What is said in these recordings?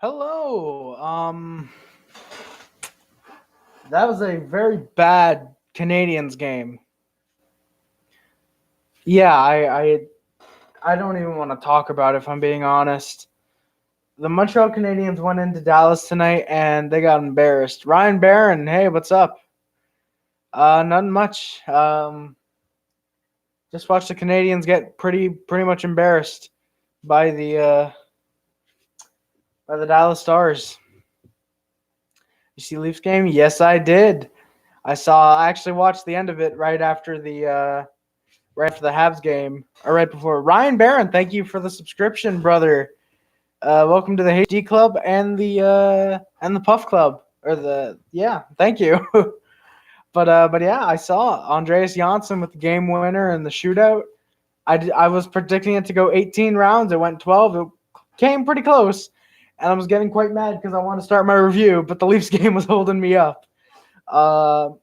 Hello. That was a very bad Canadiens game. Yeah, I don't even want to talk about it if I'm being honest. The Montreal Canadiens went into Dallas tonight and they got embarrassed. Ryan Barron, hey, what's up? Nothing much. Just watched the Canadiens get pretty much embarrassed by the Dallas Stars. You see Leafs game? Yes, I did. I actually watched the end of it right after the Habs game, or right before. Ryan Barron, thank you for the subscription, brother. Welcome to the HD Club and the Puff Club, thank you. but yeah, I saw Andreas Janssen with the game winner in the shootout. I was predicting it to go 18 rounds. It went 12. It came pretty close, and I was getting quite mad because I wanted to start my review, but the Leafs game was holding me up. But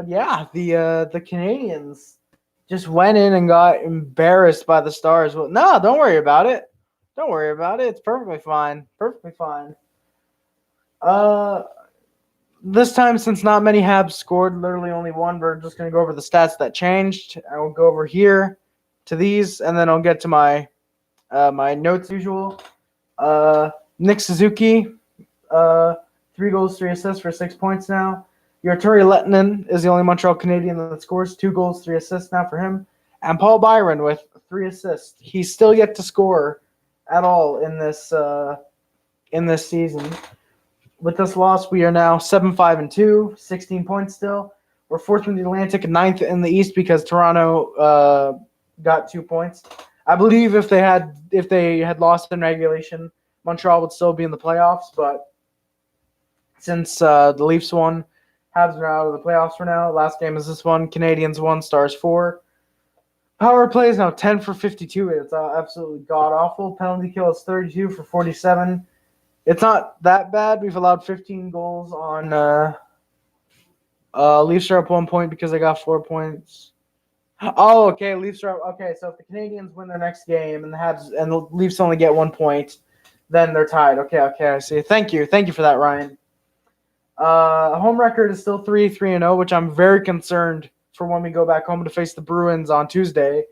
yeah, the Canadiens just went in and got embarrassed by the Stars. Well, no, don't worry about it. Don't worry about it. It's perfectly fine. Perfectly fine. This time, since not many Habs scored, literally only one, we're just going to go over the stats that changed. I will go over here to these, and then I'll get to my notes as usual. Nick Suzuki, 3 goals, 3 assists for 6 points now. Artturi Lehkonen is the only Montreal Canadian that scores 2 goals, 3 assists now for him. And Paul Byron with 3 assists. He's still yet to score at all in this season. With this loss, we are now 7-5-2, 16 points still. We're 4th in the Atlantic and 9th in the East because Toronto got 2 points. I believe if they had lost in regulation, Montreal would still be in the playoffs. But since the Leafs won, Habs are out of the playoffs for now. Last game is this one. Canadiens 1, Stars 4. Power play is now 10 for 52. It's absolutely god-awful. Penalty kill is 32 for 47. It's not that bad. We've allowed 15 goals on Leafs are up 1 point because they got 4 points. Oh, okay. Leafs are up. Okay, so if the Canadiens win their next game and the Leafs only get 1 point, then they're tied. Okay, I see. Thank you for that, Ryan. Home record is still 3-3-0, which I'm very concerned for when we go back home to face the Bruins on Tuesday,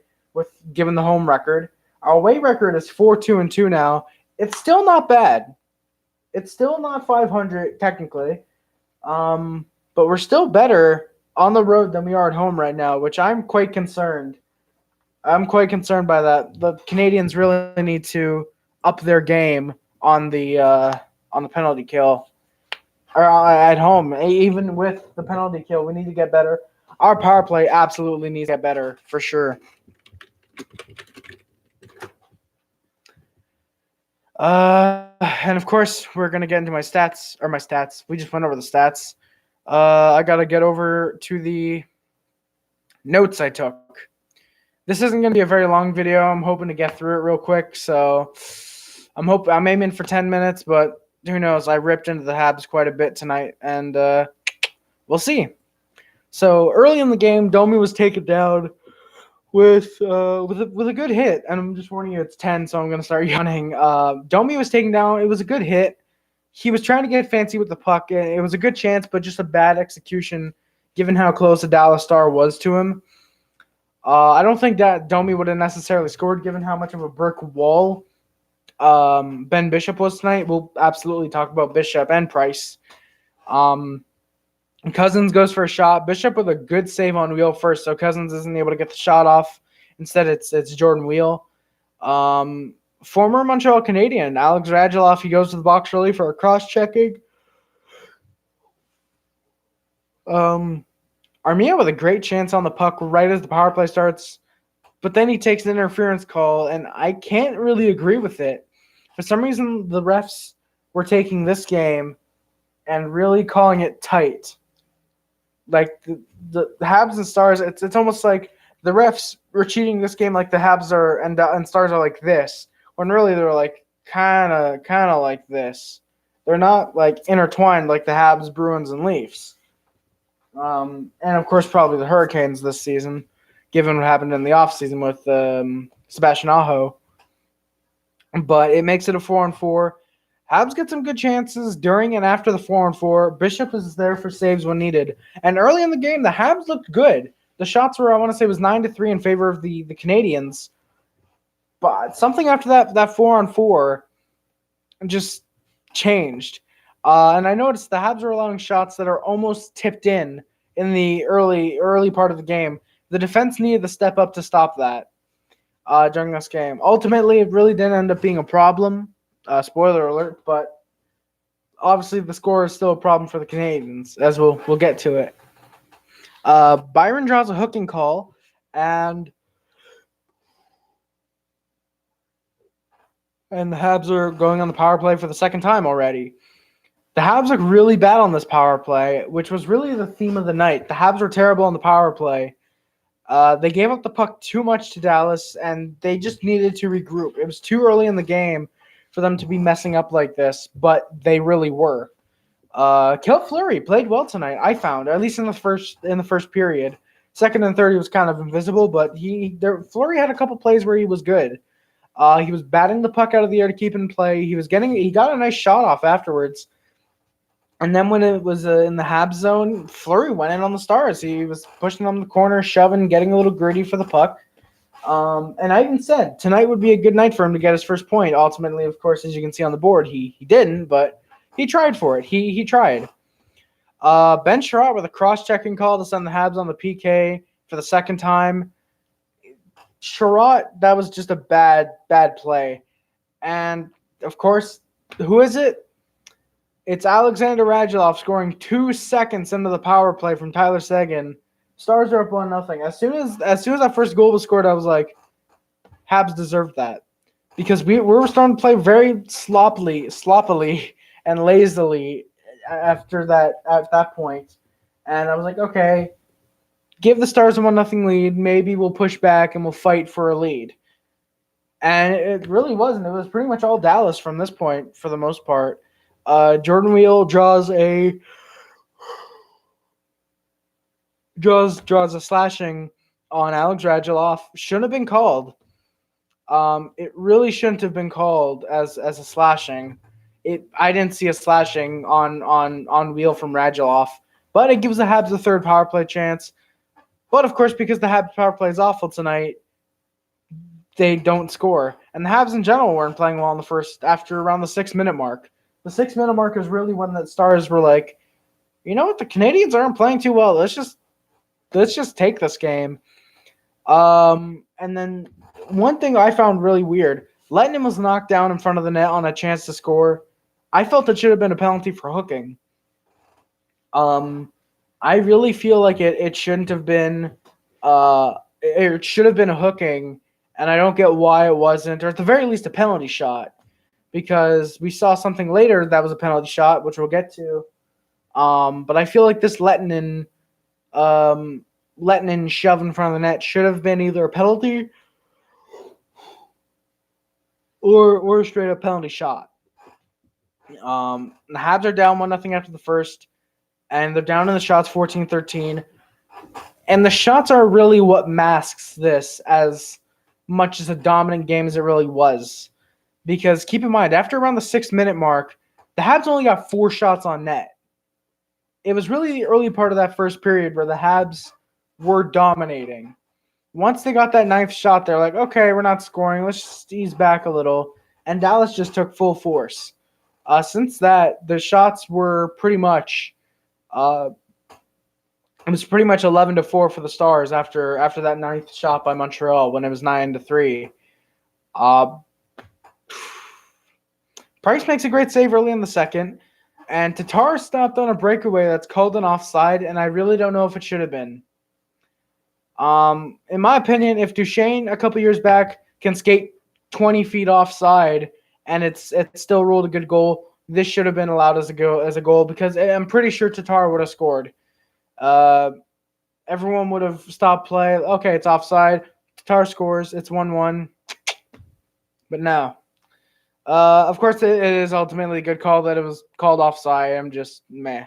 given the home record. Our away record is 4-2-2 now. It's still not bad. It's still not 500 technically, but we're still better on the road than we are at home right now, which I'm quite concerned. I'm quite concerned by that. The Canadiens really need to up their game on the penalty kill. Or at home, even with the penalty kill, we need to get better. Our power play absolutely needs to get better, for sure. And of course, we're going to get into my stats. We just went over the stats. I got to get over to the notes I took. This isn't going to be a very long video. I'm hoping to get through it real quick. So I'm aiming for 10 minutes, but who knows? I ripped into the Habs quite a bit tonight, and we'll see. So early in the game, Domi was taken down with a good hit, and I'm just warning you, it's 10, so I'm going to start yawning. Domi was taken down. It was a good hit. He was trying to get fancy with the puck. It was a good chance, but just a bad execution, given how close the Dallas Star was to him. I don't think that Domi would have necessarily scored, given how much of a brick wall Ben Bishop was tonight. We'll absolutely talk about Bishop and Price. Cousins goes for a shot. Bishop with a good save on Wheel first, so Cousins isn't able to get the shot off. Instead, it's Jordan Wheel. Former Montreal Canadian Alex Radulov, he goes to the box early for a cross-checking. Armia with a great chance on the puck right as the power play starts, but then he takes an interference call, and I can't really agree with it. For some reason, the refs were taking this game and really calling it tight. Like the Habs and Stars, it's almost like the refs were cheating this game like the Habs are and Stars are like this, when really they're like kind of like this. They're not like intertwined like the Habs, Bruins, and Leafs. And of course, probably the Hurricanes this season, given what happened in the offseason with Sebastian Aho. But it makes it a 4-on-4. Habs get some good chances during and after the 4-on-4. Bishop is there for saves when needed. And early in the game, the Habs looked good. The shots were, I want to say, was 9-3 in favor of the Canadiens. But something after that 4-on-4 just changed. And I noticed the Habs are allowing shots that are almost tipped in the early part of the game. The defense needed to step up to stop that during this game. Ultimately, it really didn't end up being a problem. Spoiler alert, but obviously the score is still a problem for the Canadiens, as we'll get to it. Byron draws a hooking call, and the Habs are going on the power play for the second time already. The Habs look really bad on this power play, which was really the theme of the night. The Habs were terrible on the power play. They gave up the puck too much to Dallas, and they just needed to regroup. It was too early in the game for them to be messing up like this, but they really were. Kel Fleury played well tonight, I found, at least in the first period. Second and third, he was kind of invisible, but Fleury had a couple plays where he was good. He was batting the puck out of the air to keep in play. He got a nice shot off afterwards. And then when it was in the Habs zone, Fleury went in on the Stars. He was pushing them in the corner, shoving, getting a little gritty for the puck. And I even said tonight would be a good night for him to get his first point. Ultimately, of course, as you can see on the board, he didn't, but he tried for it. He tried. Ben Sherratt with a cross-checking call to send the Habs on the PK for the second time. Sherratt, that was just a bad play. And, of course, who is it? It's Alexander Radulov scoring 2 seconds into the power play from Tyler Seguin. Stars are up 1-0. As soon as that first goal was scored, I was like, Habs deserved that. Because we were starting to play very sloppily and lazily at that point. And I was like, okay, give the Stars a 1-0 lead. Maybe we'll push back and we'll fight for a lead. And it really wasn't. It was pretty much all Dallas from this point for the most part. Jordan Weal draws a slashing on Alex Radulov. Shouldn't have been called. It really shouldn't have been called as a slashing. I didn't see a slashing on Weal from Radulov, but it gives the Habs a third power play chance. But of course, because the Habs power play is awful tonight, they don't score. And the Habs in general weren't playing well in the first after around the 6-minute mark. The 6-minute mark is really when the Stars were like, you know what, the Canadiens aren't playing too well. Let's just take this game. And then one thing I found really weird, Lehkonen was knocked down in front of the net on a chance to score. I felt it should have been a penalty for hooking. I really feel like it shouldn't have been it should have been a hooking, and I don't get why it wasn't, or at the very least a penalty shot. Because we saw something later that was a penalty shot, which we'll get to. But I feel like this Lehkonen shove in front of the net should have been either a penalty or a straight up penalty shot. The Habs are down 1-0 after the first, and they're down in the shots 14-13. And the shots are really what masks this as much as a dominant game as it really was. Because keep in mind, after around the 6-minute mark, the Habs only got 4 shots on net. It was really the early part of that first period where the Habs were dominating. Once they got that 9th shot, they're like, okay, we're not scoring. Let's just ease back a little. And Dallas just took full force. Since that, the shots were pretty much it was pretty much 11-4 for the Stars after that 9th shot by Montreal when it was 9-3. Price makes a great save early in the second, and Tatar stopped on a breakaway that's called an offside, and I really don't know if it should have been. In my opinion, if Duchesne a couple years back can skate 20 feet offside and it's still ruled a good goal, this should have been allowed as a goal because I'm pretty sure Tatar would have scored. Everyone would have stopped play. Okay, it's offside. Tatar scores. It's 1-1. But no. Of course, it is ultimately a good call that it was called offside. I'm just meh.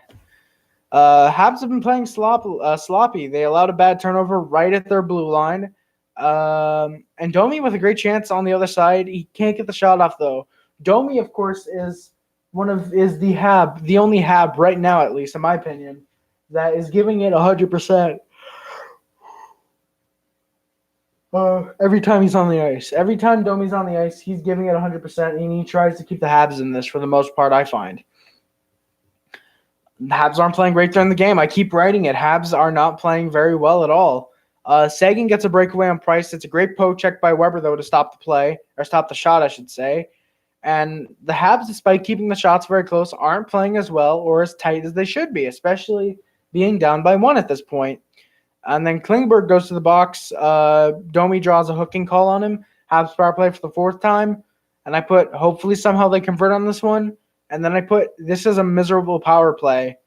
Habs have been playing sloppy. They allowed a bad turnover right at their blue line. And Domi with a great chance on the other side. He can't get the shot off, though. Domi, of course, is is the only Hab right now, at least in my opinion, that is giving it 100%. Every time he's on the ice. Every time Domi's on the ice, he's giving it 100%, and he tries to keep the Habs in this for the most part, I find. The Habs aren't playing great during the game. I keep writing it. Habs are not playing very well at all. Sagan gets a breakaway on Price. It's a great poke check by Weber, though, to stop the play, or stop the shot, I should say. And the Habs, despite keeping the shots very close, aren't playing as well or as tight as they should be, especially being down by 1 at this point. And then Klingberg goes to the box. Domi draws a hooking call on him. Habs power play for the 4th time. And I put, hopefully somehow they convert on this one. And then I put, this is a miserable power play.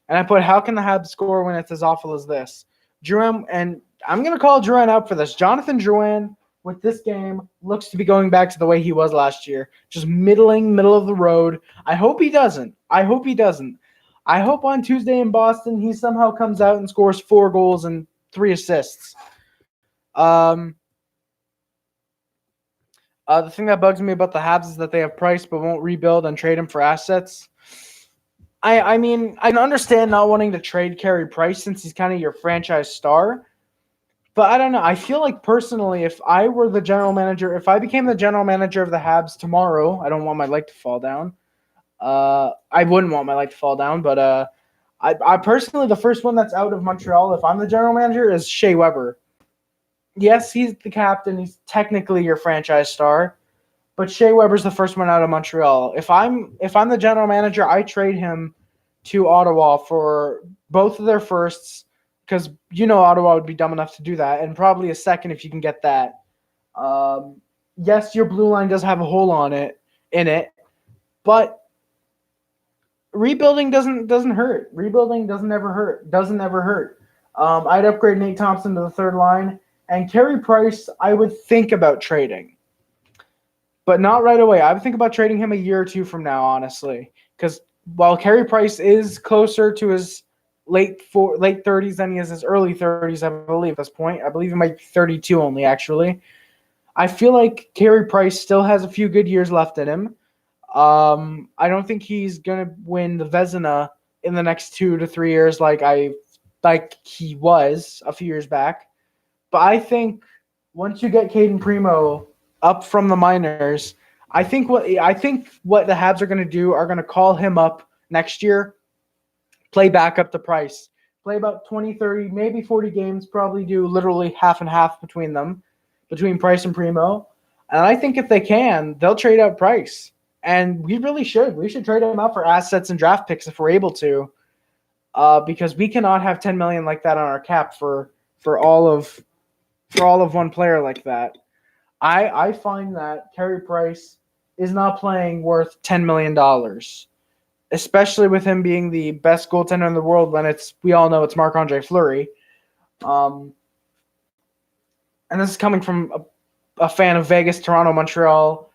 And I put, how can the Habs score when it's as awful as this? Drouin, and I'm going to call Drouin out for this. Jonathan Drouin, with this game, looks to be going back to the way he was last year. Just middle of the road. I hope he doesn't. I hope on Tuesday in Boston he somehow comes out and scores 4 goals and 3 assists. The thing that bugs me about the Habs is that they have Price but won't rebuild and trade him for assets. I mean, I can understand not wanting to trade Carey Price since he's kind of your franchise star. But I don't know. I feel like personally, if I were the general manager, if I became the general manager of the Habs tomorrow, I don't want my leg to fall down. I wouldn't want my leg to fall down, but I personally, the first one that's out of Montreal, if I'm the general manager, is Shea Weber. Yes, he's the captain. He's technically your franchise star, but Shea Weber's the first one out of Montreal. If I'm the general manager, I trade him to Ottawa for both of their firsts, because Ottawa would be dumb enough to do that, and probably a second if you can get that. Yes, your blue line does have a hole in it, but rebuilding doesn't hurt. Rebuilding doesn't ever hurt. I'd upgrade Nate Thompson to the 3rd line, and Carey Price I would think about trading, but not right away. I would think about trading him a year or 2 from now, honestly, because while Carey Price is closer to his late 30s than he is his early 30s, I believe, at this point. I believe he might be 32 only, actually. I feel like Carey Price still has a few good years left in him. I don't think he's going to win the Vezina in the next 2 to 3 years like he was a few years back. But I think once you get Caden Primo up from the minors, I think what the Habs are going to do are going to call him up next year, play back up to Price, play about 20, 30, maybe 40 games, probably do literally half and half between Price and Primo. And I think if they can, they'll trade out Price. And we really should. We should trade him out for assets and draft picks if we're able to, because we cannot have $10 million like that on our cap for all of one player like that. I find that Carey Price is not playing worth $10 million, especially with him being the best goaltender in the world when we all know it's Marc-Andre Fleury. And this is coming from a fan of Vegas, Toronto, Montreal,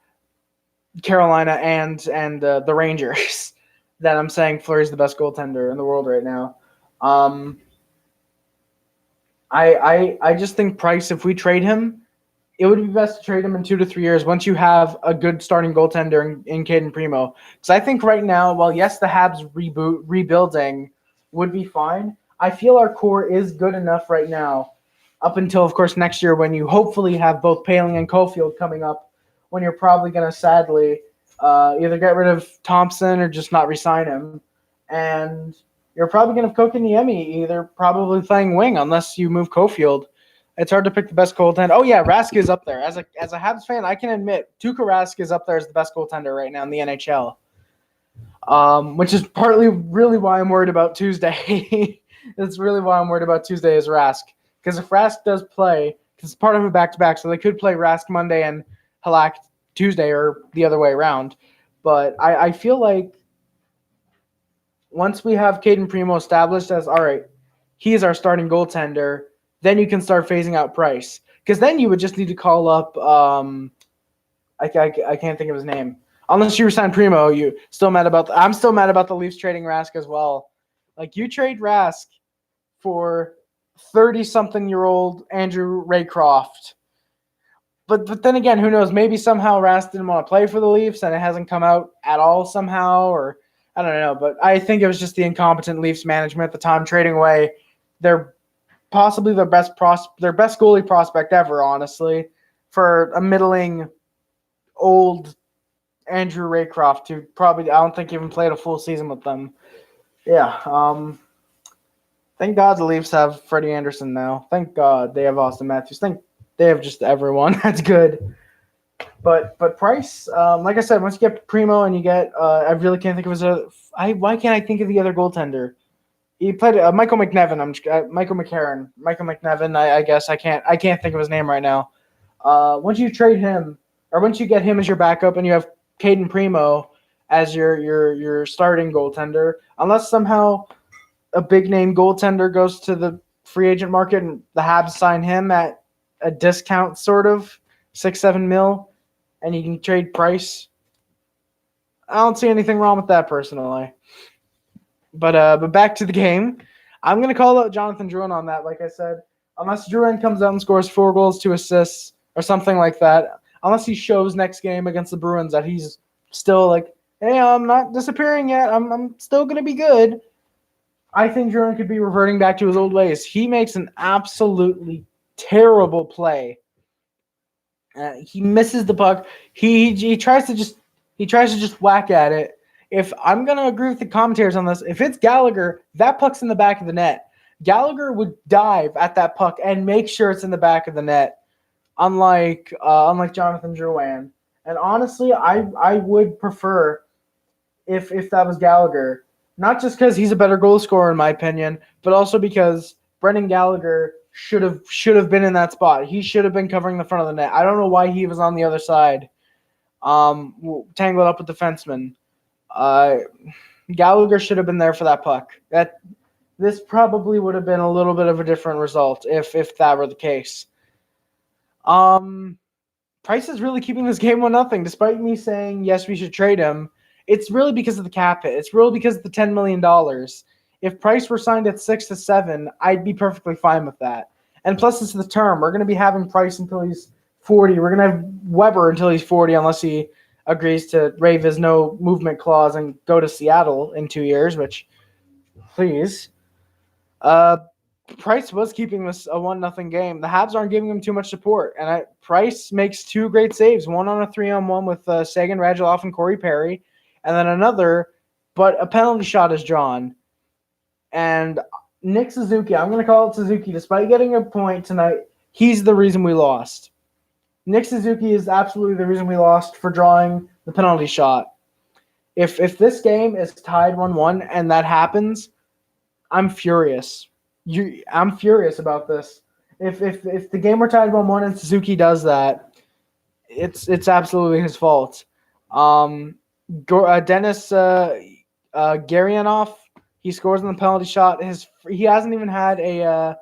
Carolina, and the Rangers, that I'm saying Fleury's the best goaltender in the world right now. I just think Price, if we trade him, it would be best to trade him in 2 to 3 years once you have a good starting goaltender in Caden Primo. Because I think right now, while yes, the Habs rebuilding would be fine, I feel our core is good enough right now, up until, of course, next year when you hopefully have both Poehling and Caulfield coming up, when you're probably going to sadly either get rid of Thompson or just not re-sign him. And you're probably going to have Kotkaniemi either probably playing wing unless you move Caulfield. It's hard to pick the best goaltender. Oh, yeah, Rask is up there. As a Habs fan, I can admit Tuukka Rask is up there as the best goaltender right now in the NHL, which is partly really why I'm worried about Tuesday. That's really why I'm worried about Tuesday is Rask. Because if Rask does play, because it's part of a back-to-back, so they could play Rask Monday and Halak Tuesday or the other way around. But I feel like once we have Caden Primo established as, all right, he is our starting goaltender, then you can start phasing out Price. Because then you would just need to call up I can't think of his name. Unless you resign Primo, I'm still mad about the Leafs trading Rask as well. Like, you trade Rask for 30-something-year-old Andrew Raycroft. But then again, who knows? Maybe somehow Rask didn't want to play for the Leafs and it hasn't come out at all somehow, or I don't know. But I think it was just the incompetent Leafs management at the time trading away their possibly their best goalie prospect ever, honestly, for a middling old Andrew Raycroft, who probably I don't think even played a full season with them. Yeah. Thank God the Leafs have Freddie Anderson now. Thank God they have Austin Matthews. Thank they have just everyone. That's good. But Price, like I said, once you get Primo and you get, I really can't think of why can't I think of the other goaltender? He played Michael McNevin. Michael McCarron. Michael McNevin. I guess I can't think of his name right now. Once you trade him, or once you get him as your backup, and you have Caden Primo as your starting goaltender, unless somehow a big name goaltender goes to the free agent market and the Habs sign him at a discount, sort of 6-7 mil, and you can trade Price. I don't see anything wrong with that personally. But back to the game. I'm gonna call out Jonathan Drouin on that. Like I said, unless Drouin comes out and scores 4 goals, 2 assists, or something like that, unless he shows next game against the Bruins that he's still like, hey, I'm not disappearing yet. I'm still gonna be good. I think Drouin could be reverting back to his old ways. He makes an absolutely terrible play. He misses the puck. He tries to just whack at it. If I'm gonna agree with the commentators on this, if it's Gallagher, that puck's in the back of the net. Gallagher would dive at that puck and make sure it's in the back of the net, unlike Jonathan Drouin. And honestly, I would prefer if that was Gallagher, not just because he's a better goal scorer in my opinion, but also because Brendan Gallagher should have been in that spot. He should have been covering the front of the net. I don't know why he was on the other side, tangled up with defensemen. Gallagher should have been there for that puck. This probably would have been a little bit of a different result if that were the case. Price is really keeping this game 1-0, despite me saying yes, we should trade him. It's really because of the cap hit. It's really because of the $10 million. If Price were signed at 6 to 7, I'd be perfectly fine with that. And plus, it's the term. We're going to be having Price until he's 40. We're going to have Weber until he's 40, unless he agrees to waive his no movement clause and go to Seattle in 2 years, which, please. Price was keeping this a 1-0 game. The Habs aren't giving him too much support. And Price makes 2 great saves, one on a 3-on-1 with Sagan Radulov and Corey Perry, and then another, but a penalty shot is drawn. And Nick Suzuki, I'm going to call it Suzuki, despite getting a point tonight, he's the reason we lost. Nick Suzuki is absolutely the reason we lost for drawing the penalty shot. If this game is tied 1-1 and that happens, I'm furious. I'm furious about this. If the game were tied 1-1 and Suzuki does that, it's absolutely his fault. Denis Gurianov, he scores on the penalty shot. He hasn't even had a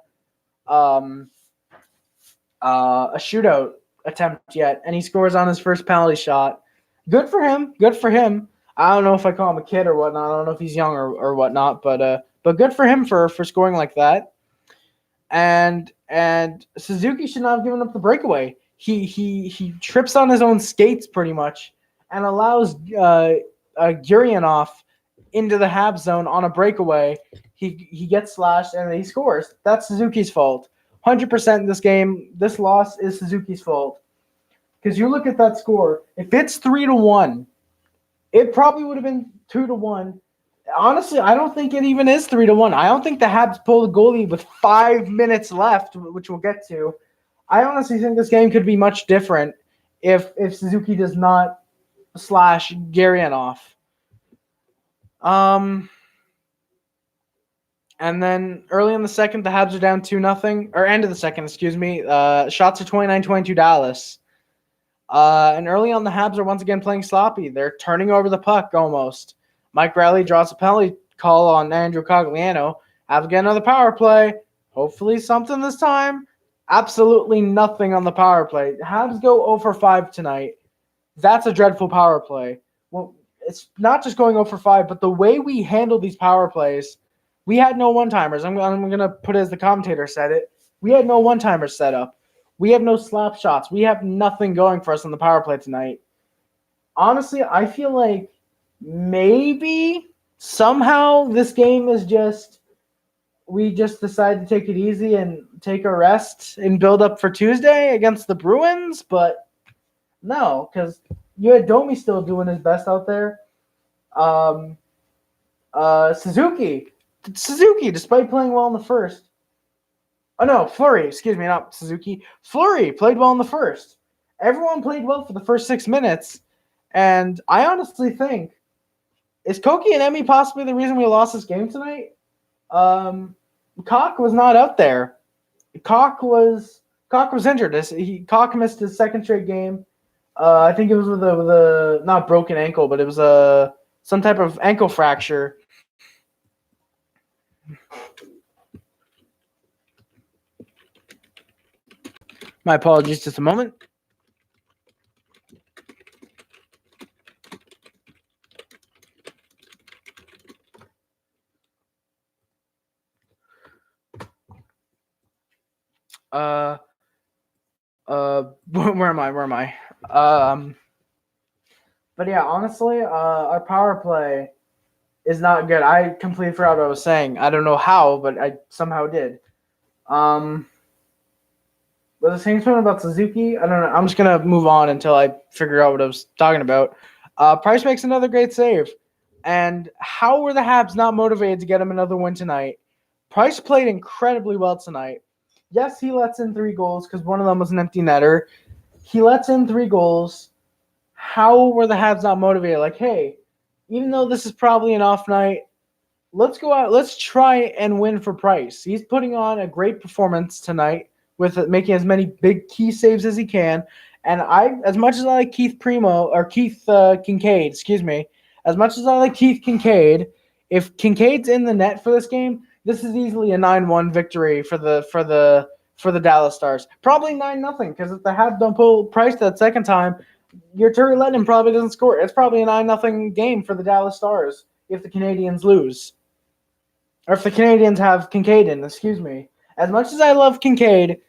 shootout attempt yet, and he scores on his first penalty shot. Good for him. I don't know if I call him a kid or whatnot. I don't know if he's young or whatnot, but good for him for scoring like that. And Suzuki should not have given up the breakaway. He trips on his own skates pretty much and allows Gurianov into the Habs zone on a breakaway. He gets slashed and he scores. That's Suzuki's fault. 100% this game, this loss is Suzuki's fault. Because you look at that score, if it's 3-1, it probably would have been 2-1. Honestly, I don't think it even is 3-1. I don't think the Habs pull the goalie with 5 minutes left, which we'll get to. I honestly think this game could be much different if Suzuki does not slash Gurianov. And then early in the second, the Habs are down 2-0, or end of the second, excuse me. Shots are 29-22 Dallas. And early on, the Habs are once again playing sloppy. They're turning over the puck almost. Mike Riley draws a penalty call on Andrew Cogliano. Habs get another power play. Hopefully something this time. Absolutely nothing on the power play. Habs go 0 for 5 tonight. That's a dreadful power play. Well, it's not just going 0 for 5, but the way we handle these power plays, we had no one-timers. I'm going to put it as the commentator said it. We had no one-timers set up. We have no slap shots. We have nothing going for us on the power play tonight. Honestly, I feel like maybe somehow this game is just we just decide to take it easy and take a rest and build up for Tuesday against the Bruins, but no, because you had Domi still doing his best out there. Suzuki, despite playing well in the first. Oh no, Fleury, excuse me, not Suzuki. Fleury played well in the first. Everyone played well for the first 6 minutes, and I honestly think is Koki and Emmy possibly the reason we lost this game tonight? Cock was not out there. Cock was injured. Cock missed his second straight game. I think it was with a not broken ankle, but it was some type of ankle fracture. My apologies, just a moment. Where am I? But yeah, honestly, our power play is not good. I completely forgot what I was saying. I don't know how, but I somehow did. But the same thing about Suzuki, I don't know. I'm just gonna move on until I figure out what I was talking about. Price makes another great save. And how were the Habs not motivated to get him another win tonight? Price played incredibly well tonight. Yes, he lets in 3 goals because one of them was an empty netter. He lets in 3 goals. How were the Habs not motivated? Like, hey, even though this is probably an off night, let's go out. Let's try and win for Price. He's putting on a great performance tonight with making as many big key saves as he can. And as much as I like Keith Kincaid, as much as I like Keith Kincaid, if Kincaid's in the net for this game, this is easily a 9-1 victory for the Dallas Stars. Probably 9-0 because if the Habs don't pull Price that second time, your Artturi Lehkonen probably doesn't score. It's probably a 9-0 game for the Dallas Stars if the Canadiens lose. Or if the Canadiens have Kincaid in, excuse me. As much as I love Kincaid,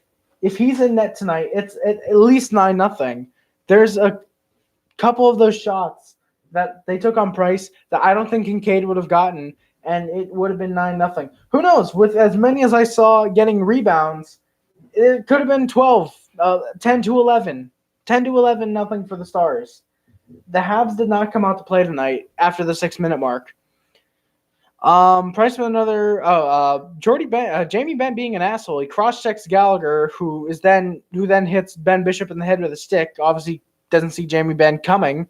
if he's in net tonight, it's at least 9-0. There's a couple of those shots that they took on Price that I don't think Kincaid would have gotten, and it would have been 9-0. Who knows? With as many as I saw getting rebounds, it could have been 10-11. 10-11 nothing for the Stars. The Habs did not come out to play tonight after the 6-minute mark. Price with another. Jamie Benn being an asshole. He cross-checks Gallagher, who then hits Ben Bishop in the head with a stick. Obviously, doesn't see Jamie Benn coming.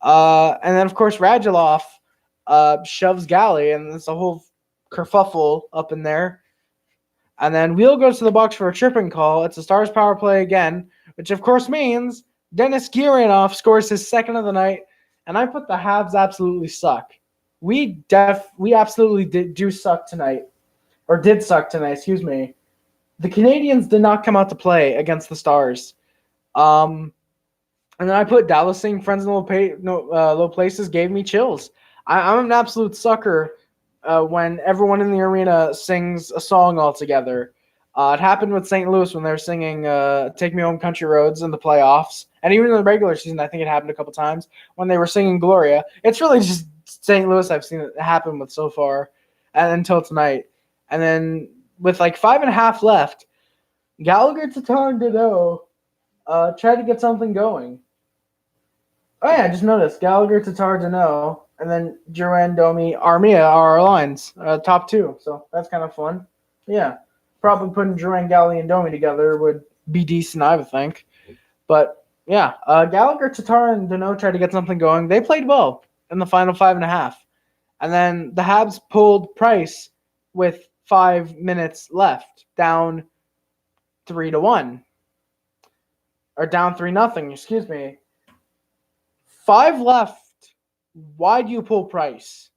And then of course Radulov shoves Galley, and there's a whole kerfuffle up in there. And then Wheel goes to the box for a tripping call. It's a Stars power play again, which of course means Denis Gurianov scores his second of the night. And I put the Habs absolutely suck. We absolutely did suck tonight. Excuse me. The Canadiens did not come out to play against the Stars. And then I put Dallas singing Friends in Low Places gave me chills. I'm an absolute sucker when everyone in the arena sings a song all together. It happened with St. Louis when they were singing Take Me Home Country Roads in the playoffs. And even in the regular season, I think it happened a couple times when they were singing Gloria. It's really just St. Louis I've seen it happen with so far and until tonight. And then with like 5.5 left, Gallagher, Tatar, and Deneau tried to get something going. Oh, yeah, I just noticed. Gallagher, Tatar, Deneau, and then Duran, Domi, Armia are our lines, top 2. So that's kind of fun. Yeah, probably putting Duran, Galley, and Domi together would be decent, I would think. But, yeah, Gallagher, Tatar, and Deneau tried to get something going. They played well in the final 5.5. And then the Habs pulled Price with 5 minutes left, down 3-1. Or down 3-0, excuse me. 5 left. Why do you pull Price?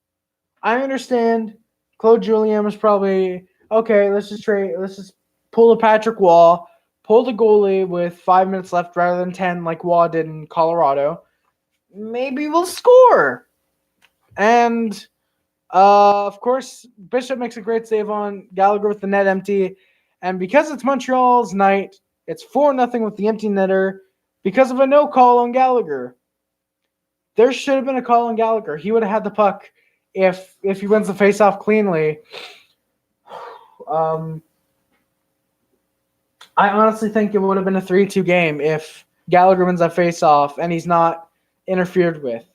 I understand Claude Julien was probably, okay, let's just pull a Patrick Waugh, pull the goalie with 5 minutes left rather than 10 like Waugh did in Colorado. Maybe we'll score. And, of course, Bishop makes a great save on Gallagher with the net empty. And because it's Montreal's night, It's 4-0 with the empty netter because of a no call on Gallagher. There should have been a call on Gallagher. He would have had the puck if he wins the faceoff cleanly. I honestly think it would have been a 3-2 game if Gallagher wins that faceoff and he's not interfered with.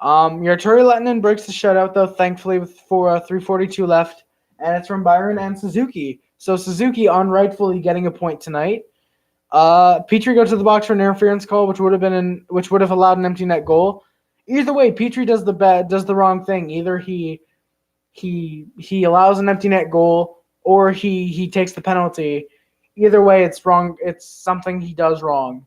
Your Artturi Lehkonen breaks the shutout, though, thankfully, with 3:42 left, and it's from Byron and Suzuki. So Suzuki unrightfully getting a point tonight. Petrie goes to the box for an interference call, which would have allowed an empty net goal. Either way, Petrie does the wrong thing. Either he allows an empty net goal or he takes the penalty. Either way, it's wrong. It's something he does wrong.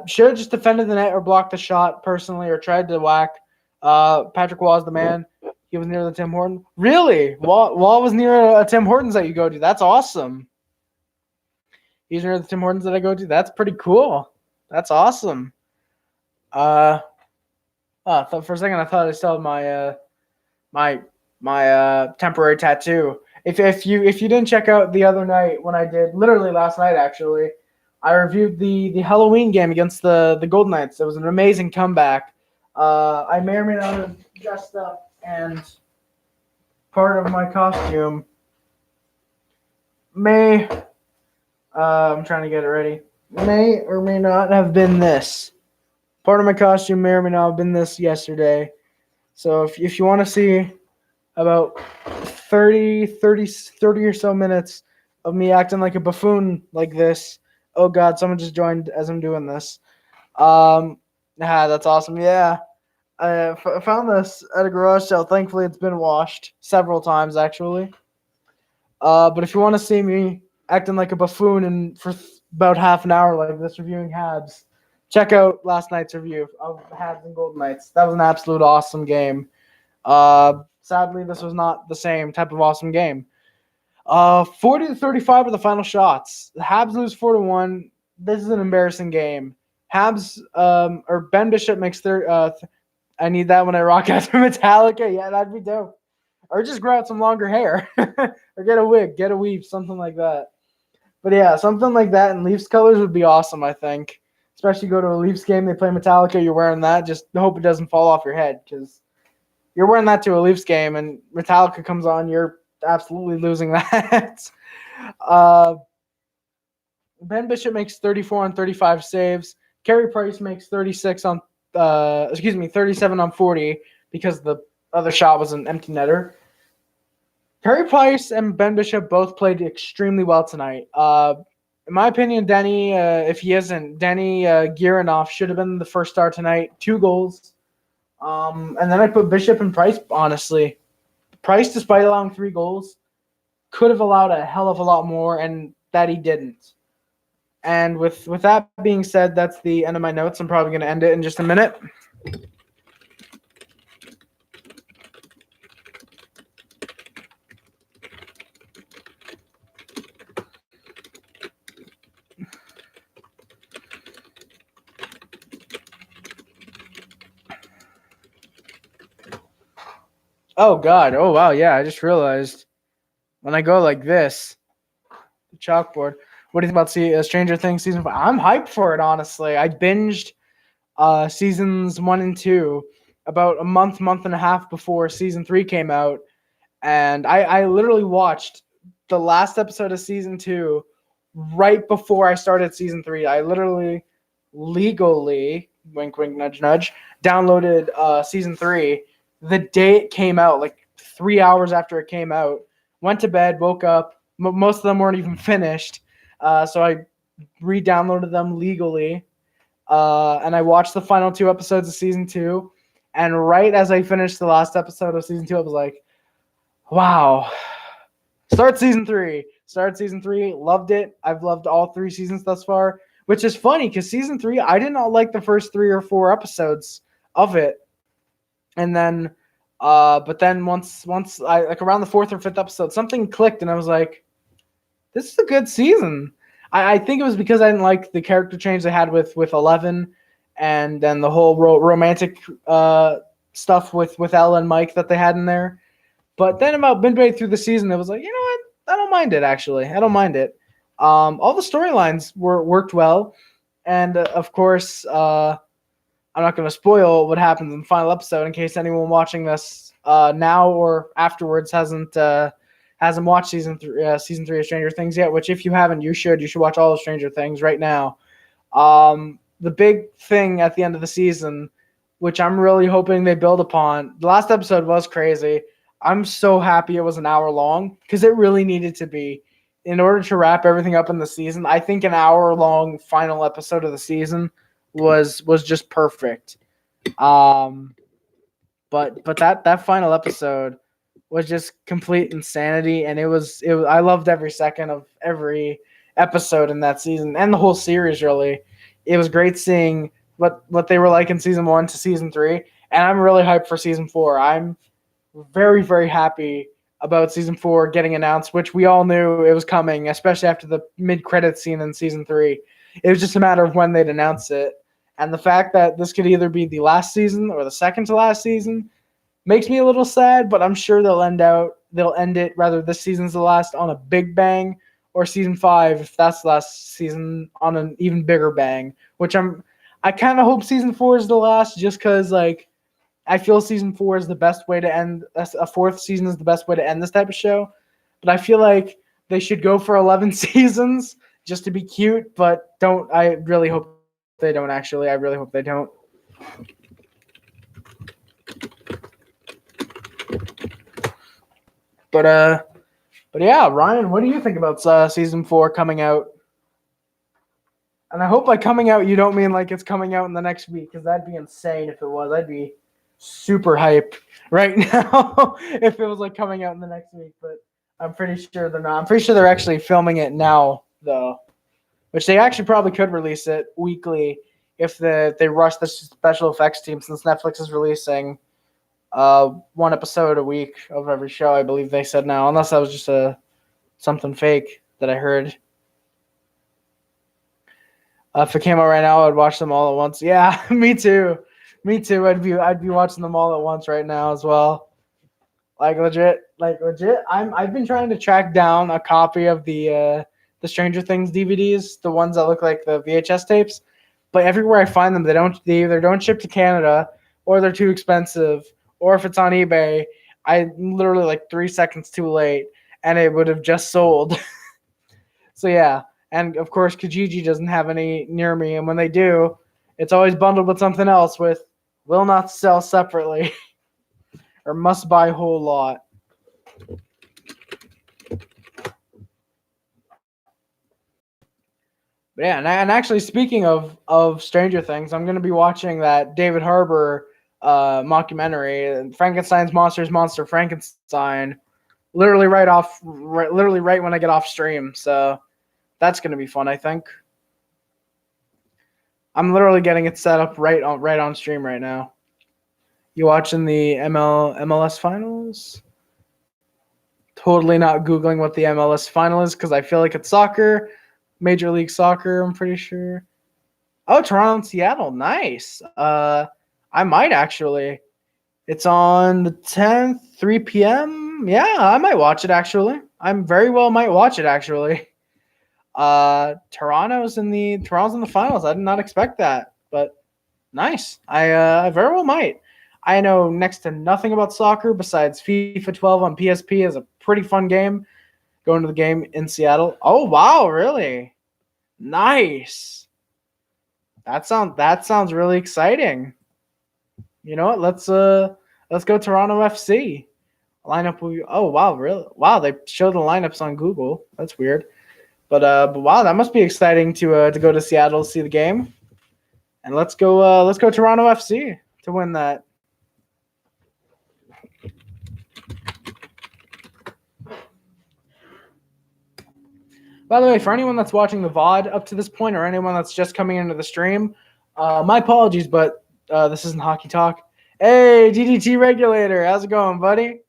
Should have just defended the net or blocked the shot personally or tried to whack. Patrick Waugh's the man. He was near the Tim Horton. Really? Waugh was near a Tim Hortons that you go to. That's awesome. He's near the Tim Hortons that I go to. That's pretty cool. That's awesome. For a second I thought I still had my temporary tattoo. If you didn't check out the other night when I did, literally last night actually, I reviewed the Halloween game against the Golden Knights. It was an amazing comeback. I may or may not have dressed up, and part of my costume may I'm trying to get it ready. May or may not have been this. Part of my costume may or may not have been this yesterday. So if you want to see about 30 or so minutes of me acting like a buffoon like this. Oh, God, someone just joined as I'm doing this. That's awesome. Yeah. I found this at a garage sale. Thankfully, it's been washed several times, actually. But if you want to see me acting like a buffoon for about half an hour like this reviewing Habs, check out last night's review of Habs and Golden Knights. That was an absolute awesome game. Sadly, this was not the same type of awesome game. 40-35 are the final shots. The Habs lose 4-1. This is an embarrassing game. Habs or Ben Bishop makes I need that when I rock out to Metallica. Yeah, that'd be dope. Or just grow out some longer hair. Or get a wig, get a weave, something like that. But yeah, something like that in Leafs colors would be awesome, I think. Especially go to a Leafs game, they play Metallica, you're wearing that. Just hope it doesn't fall off your head because you're wearing that to a Leafs game and Metallica comes on, you're absolutely losing that. Ben Bishop makes 34 on 35 saves. Carey Price makes 37 on 40 because the other shot was an empty netter. Carey Price and Ben Bishop both played extremely well tonight. In my opinion, Denis Gurianov should have been the first star tonight. 2 goals. And then I put Bishop and Price, honestly. Price, despite allowing 3 goals, could have allowed a hell of a lot more, and that he didn't. And with that being said, that's the end of my notes. I'm probably going to end it in just a minute. Oh, God. Oh, wow. Yeah, I just realized when I go like this, the chalkboard. What do you think about Stranger Things season 5? I'm hyped for it, honestly. I binged seasons 1 and 2 about a month and a half before season 3 came out. And I literally watched the last episode of season 2 right before I started season 3. I literally legally, wink, wink, nudge, nudge, downloaded season 3 the day it came out, like 3 hours after it came out. Went to bed, woke up. Most of them weren't even finished. So I re-downloaded them legally. And I watched the final 2 episodes of season 2. And right as I finished the last episode of season 2, I was like, wow. Start season 3. Loved it. I've loved all 3 seasons thus far, which is funny because season 3, I did not like the first 3 or 4 episodes of it. And then, but then once I, like around the 4th or 5th episode, something clicked and I was like, this is a good season. I think it was because I didn't like the character change they had with Eleven and then the whole romantic stuff with Ella and Mike that they had in there. But then about midway through the season, it was like, you know what? I don't mind it, actually. I don't mind it. All the storylines worked well, and of course, I'm not going to spoil what happens in the final episode in case anyone watching this now or afterwards hasn't watched season 3 of Stranger Things yet. Which, if you haven't, you should. You should watch all of Stranger Things right now. The big thing at the end of the season, which I'm really hoping they build upon. The last episode was crazy. I'm so happy it was an hour long because it really needed to be. In order to wrap everything up in the season, I think an hour-long final episode of the season was just perfect. But that final episode was just complete insanity, and it was I loved every second of every episode in that season and the whole series. Really, it was great seeing what they were like in season 1 to season 3, and I'm really hyped for season 4. I'm very, very happy about season 4 getting announced, which we all knew it was coming, especially after the mid-credits scene in season 3. It was just a matter of when they'd announce it. And the fact that this could either be the last season or the second to last season makes me a little sad, but I'm sure they'll end it, rather this season's the last, on a big bang, or season 5, if that's the last season, on an even bigger bang, which I kind of hope season 4 is the last, just because, like, I feel season 4 is the best way to end a fourth season is the best way to end this type of show. But I feel like they should go for 11 seasons just to be cute, but I really hope they don't, actually. I really hope they don't. But yeah, Ryan, what do you think about season 4 coming out? And I hope by coming out you don't mean like it's coming out in the next week, because that'd be insane if it was. I'd be super hype right now if it was like coming out in the next week, but I'm pretty sure they're not. I'm pretty sure they're actually filming it now, though, which they actually probably could release it weekly if they rush the special effects team, since Netflix is releasing one episode a week of every show, I believe they said now, unless that was just something fake that I heard. If it came out right now, I'd watch them all at once. Yeah, me too. Me too. I'd be watching them all at once right now as well. Like legit. I've been trying to track down a copy of the Stranger Things DVDs, the ones that look like the VHS tapes. But everywhere I find them, they either don't ship to Canada, or they're too expensive, or if it's on eBay, I'm literally like 3 seconds too late, and it would have just sold. So yeah, and of course Kijiji doesn't have any near me, and when they do, it's always bundled with something else with will not sell separately or must buy whole lot. But yeah, and actually speaking of Stranger Things, I'm going to be watching that David Harbour mockumentary, Frankenstein's Monsters, Monster Frankenstein, literally right when I get off stream. So that's going to be fun, I think. I'm literally getting it set up right on stream right now. You watching the MLS finals? Totally not Googling what the MLS final is because I feel like it's soccer, Major League Soccer, I'm pretty sure. Oh, Toronto and Seattle, nice. I might actually. It's on the 10th, 3 p.m. Yeah, I might watch it actually. I'm very well might watch it actually. Toronto's in the finals. I did not expect that, but nice. I very well might. I know next to nothing about soccer besides FIFA 12 on PSP is a pretty fun game. Going to the game in Seattle. Oh wow, really? Nice. That sounds really exciting. You know what? Let's go Toronto FC. Lineup will be, oh wow, really? Wow, they show the lineups on Google. That's weird. But wow, that must be exciting to go to Seattle to see the game. And let's go Toronto FC to win that. By the way, for anyone that's watching the VOD up to this point, or anyone that's just coming into the stream, my apologies, but this isn't hockey talk. Hey, DDT Regulator, how's it going, buddy?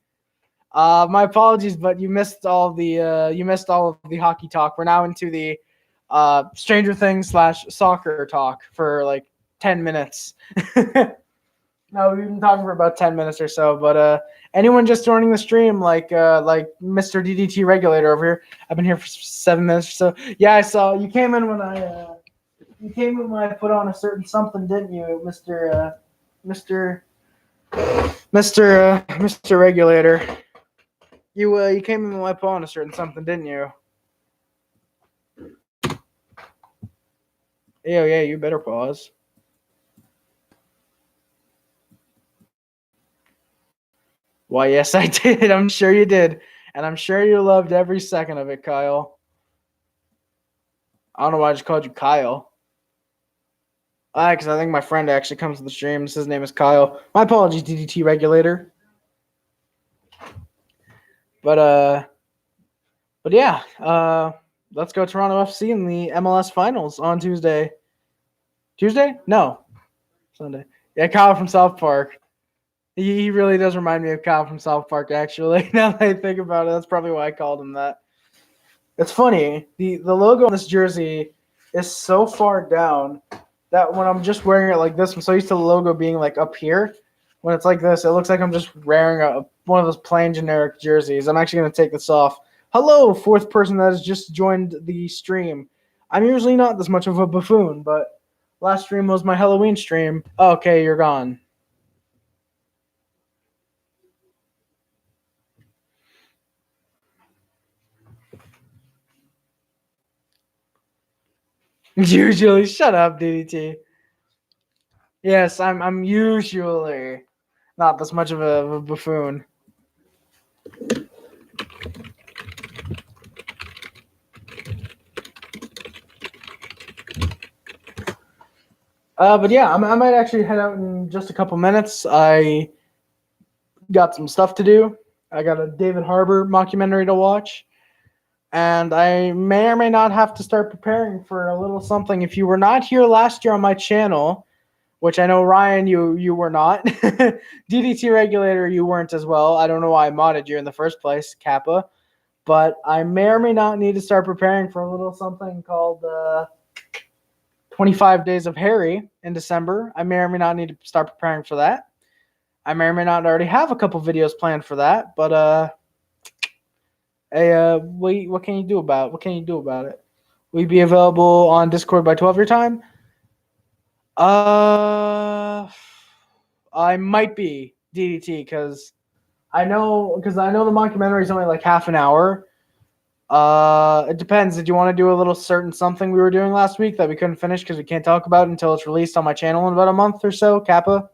My apologies, but you missed all of the hockey talk. We're now into the Stranger Things / soccer talk for like 10 minutes. No, we've been talking for about 10 minutes or so. But anyone just joining the stream, like Mr. DDT Regulator over here, I've been here for 7 minutes or so. Yeah, I saw you came in when I put on a certain something, didn't you, Mr. Regulator? You came in when I put on a certain something, didn't you? Yeah, you better pause. Why, yes, I did. I'm sure you did. And I'm sure you loved every second of it, Kyle. I don't know why I just called you Kyle. Because I think my friend actually comes to the stream. His name is Kyle. My apologies, DDT Regulator. But yeah, let's go Toronto FC in the MLS Finals on Tuesday. Tuesday? No. Sunday. Yeah, Kyle from South Park. He really does remind me of Kyle from South Park, actually. Now that I think about it, that's probably why I called him that. It's funny. The logo on this jersey is so far down that when I'm just wearing it like this, I'm so used to the logo being like up here. When it's like this, it looks like I'm just wearing one of those plain generic jerseys. I'm actually going to take this off. Hello, fourth person that has just joined the stream. I'm usually not this much of a buffoon, but last stream was my Halloween stream. Okay, you're gone. Usually, shut up, DDT. Yes, I'm usually not this much of a buffoon. But yeah, I might actually head out in just a couple minutes. I got some stuff to do. I got a David Harbour mockumentary to watch. And I may or may not have to start preparing for a little something. If you were not here last year on my channel, which I know, Ryan, you were not. DDT Regulator, you weren't as well. I don't know why I modded you in the first place, Kappa. But I may or may not need to start preparing for a little something called 25 Days of Harry in December. I may or may not need to start preparing for that. I may or may not already have a couple videos planned for that. But what can you do about it? Will you be available on Discord by 12 your time? I might be DDT because I know the mockumentary is only like half an hour. It depends. Did you want to do a little certain something we were doing last week that we couldn't finish because we can't talk about it until it's released on my channel in about a month or so, Kappa?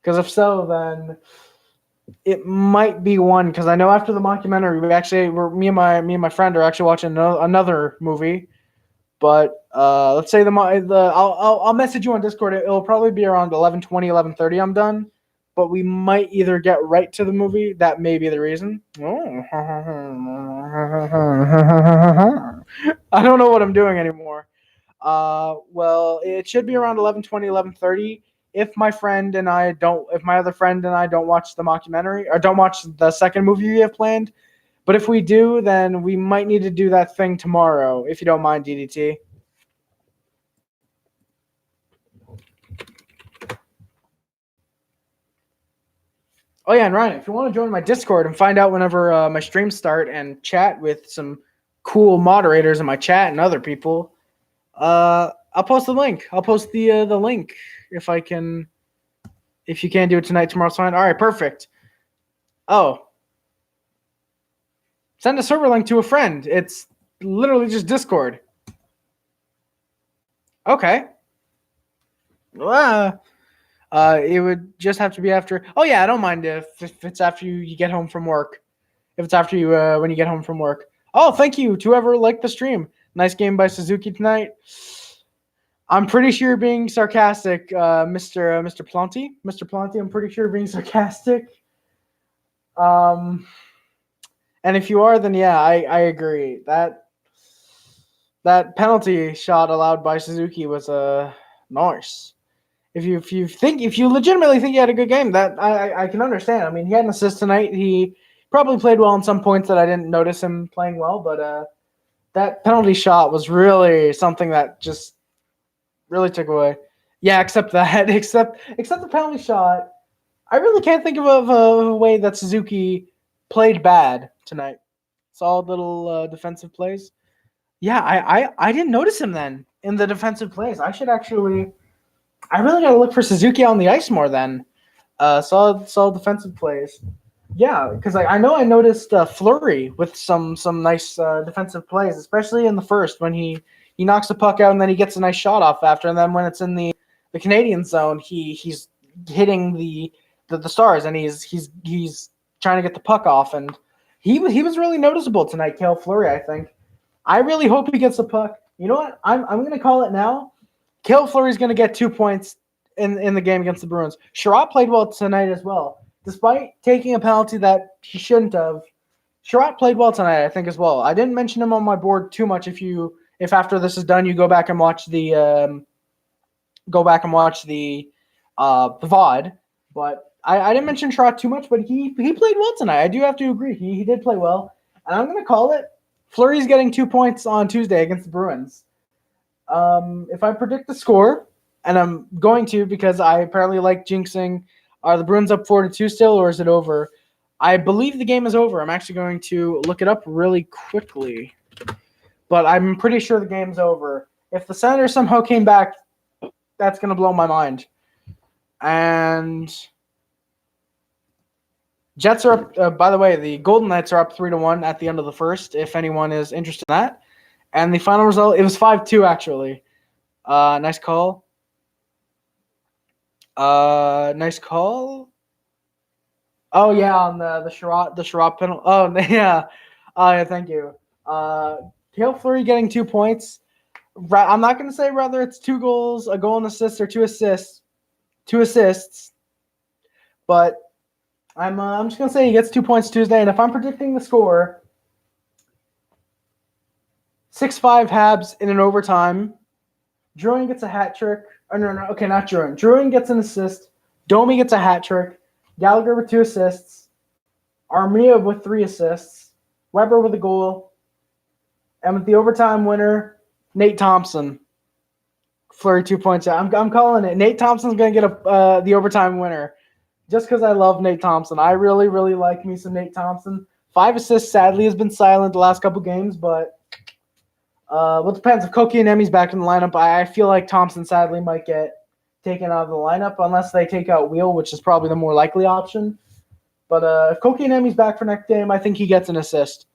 Because if so, then it might be one. Because I know after the mockumentary, me and my friend are actually watching another movie. But let's say I'll message you on Discord. It'll probably be around 11:20, 11:30. I'm done. But we might either get right to the movie. That may be the reason. I don't know what I'm doing anymore. Well, it should be around 11:20, 11:30. If my other friend and I don't watch the mockumentary or don't watch the second movie we have planned. But if we do, then we might need to do that thing tomorrow, if you don't mind, DDT. Oh, yeah, and Ryan, if you want to join my Discord and find out whenever my streams start and chat with some cool moderators in my chat and other people, I'll post the link. I'll post the link if I can. If you can't do it tonight, tomorrow's fine. All right, perfect. Oh. Send a server link to a friend. It's literally just Discord. Okay. It would just have to be after. Oh yeah, I don't mind if it's after you get home from work. If it's after you when you get home from work. Oh, thank you to whoever liked the stream. Nice game by Suzuki tonight. I'm pretty sure you're being sarcastic, Mr. Planty. Mr. Planty, I'm pretty sure you're being sarcastic. And if you are, then yeah, I agree. That penalty shot allowed by Suzuki was nice. If you legitimately think he had a good game, that I can understand. I mean, he had an assist tonight. He probably played well in some points that I didn't notice him playing well, but that penalty shot was really something that just really took away. Yeah, except that, except the penalty shot. I really can't think of a way that Suzuki played bad tonight. Solid little defensive plays. Yeah, I didn't notice him then in the defensive plays. I really got to look for Suzuki on the ice more then. Solid defensive plays. Yeah, because I know I noticed Fleury with some nice defensive plays, especially in the first when he knocks the puck out and then he gets a nice shot off after, and then when it's in the Canadian zone, he's hitting the stars and he's trying to get the puck off, and he was really noticeable tonight, Cale Fleury. I think. I really hope he gets the puck. You know what? I'm going to call it now. Cale Fleury's going to get 2 points in the game against the Bruins. Sherratt played well tonight as well. Despite taking a penalty that he shouldn't have, Sherratt played well tonight, I think, as well. I didn't mention him on my board too much. If after this is done, you go back and watch the VOD. But I didn't mention Sherratt too much, but he played well tonight. I do have to agree. He did play well. And I'm going to call it. Fleury's getting 2 points on Tuesday against the Bruins. If I predict the score, and I'm going to because I apparently like jinxing, are the Bruins up 4-2 still, or is it over? I believe the game is over. I'm actually going to look it up really quickly. But I'm pretty sure the game's over. If the Senators somehow came back, that's going to blow my mind. And Jets are up. By the way, the Golden Knights are up 3-1 at the end of the first, if anyone is interested in that. And the final result, it was 5-2, actually. Nice call. Nice call. Oh, yeah, on the Sherratt penalty. Oh, yeah. Yeah, thank you. Cale Fleury getting 2 points. I'm not going to say whether it's 2 goals, a goal and assist, or 2 assists. 2 assists. But I'm just going to say he gets 2 points Tuesday. And if I'm predicting the score, 6-5 Habs in an overtime. Drouin gets a hat trick. Oh, no, okay, not Drouin. Drouin gets an assist. Domi gets a hat trick. Gallagher with 2 assists. Armia with 3 assists. Weber with a goal. And with the overtime winner, Nate Thompson. Fleury 2 points. I'm calling it. Nate Thompson's going to get the overtime winner. Just because I love Nate Thompson. I really, really like me some Nate Thompson. 5 assists, sadly, has been silent the last couple games, but well, it depends. If Kotkaniemi's back in the lineup, I feel like Thompson sadly might get taken out of the lineup unless they take out Wheel, which is probably the more likely option. But if Kotkaniemi's back for next game, I think he gets an assist.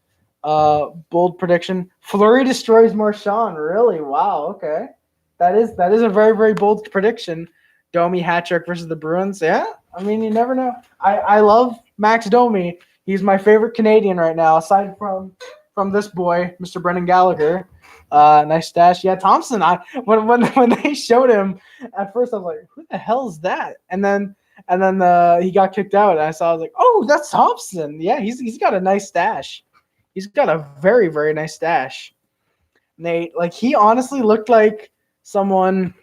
Bold prediction. Fleury destroys Marchand. Really? Wow. Okay. That is a very, very bold prediction. Domi hat trick versus the Bruins. Yeah. I mean, you never know. I love Max Domi. He's my favorite Canadian right now, aside from this boy, Mr. Brendan Gallagher. Nice stash. Yeah, Thompson. When they showed him at first, I was like, "Who the hell is that?" And then he got kicked out, and I was like, "Oh, that's Thompson." Yeah, he's got a nice stash. He's got a very, very nice stash. Nate, like, he honestly looked like someone.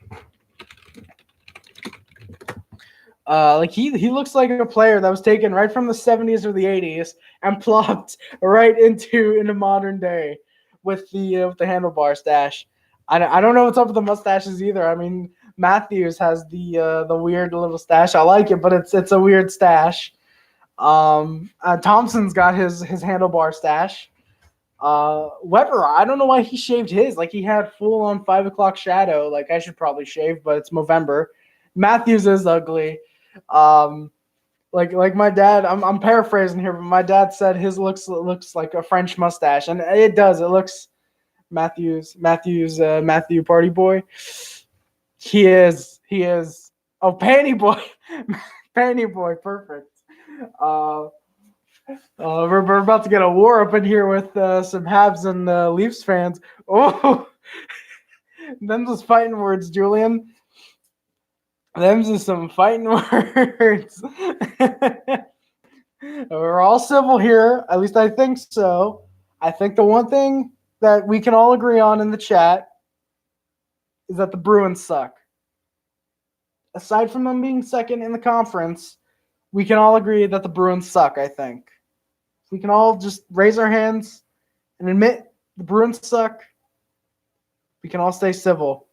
Like he looks like a player that was taken right from the 70s or the 80s and plopped right into modern day with the handlebar stash. I don't know what's up with the mustaches either. I mean, Matthews has the weird little stash. I like it, but it's a weird stash. Thompson's got his handlebar stash. Weber, I don't know why he shaved his. Like, he had full on 5 o'clock shadow. Like, I should probably shave, but it's Movember. Matthews is ugly. Like my dad, I'm paraphrasing here, but my dad said his looks like a French mustache, and it does. It looks Matthew Party Boy. He is. Oh, Panty Boy, Panty Boy, perfect. We're about to get a war up in here with some Habs and Leafs fans. Oh, them's just fighting words, Julian. Them's just some fighting words. We're all civil here. At least I think so. I think the one thing that we can all agree on in the chat is that the Bruins suck. Aside from them being second in the conference, we can all agree that the Bruins suck, I think. We can all just raise our hands and admit the Bruins suck. We can all stay civil.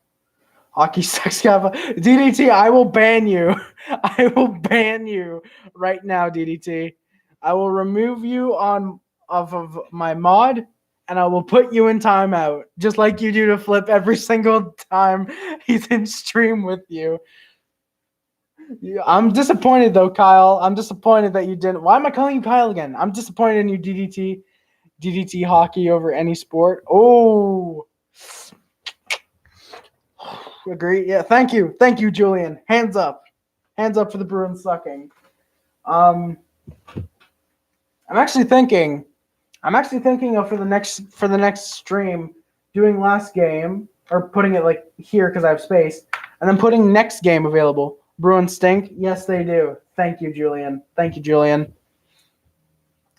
Hockey sucks, Kappa. DDT, I will ban you. I will ban you right now, DDT. I will remove you off of my mod, and I will put you in timeout, just like you do to Flip every single time he's in stream with you. I'm disappointed though, Kyle. I'm disappointed that you didn't. Why am I calling you Kyle again? I'm disappointed in you, DDT. DDT hockey over any sport. Oh, agree. Yeah, thank you, Julian. Hands up for the Bruins sucking. I'm actually thinking of for the next stream doing last game or putting it like here because I have space, and then putting next game available. Bruins stink. Yes, they do. Thank you, Julian.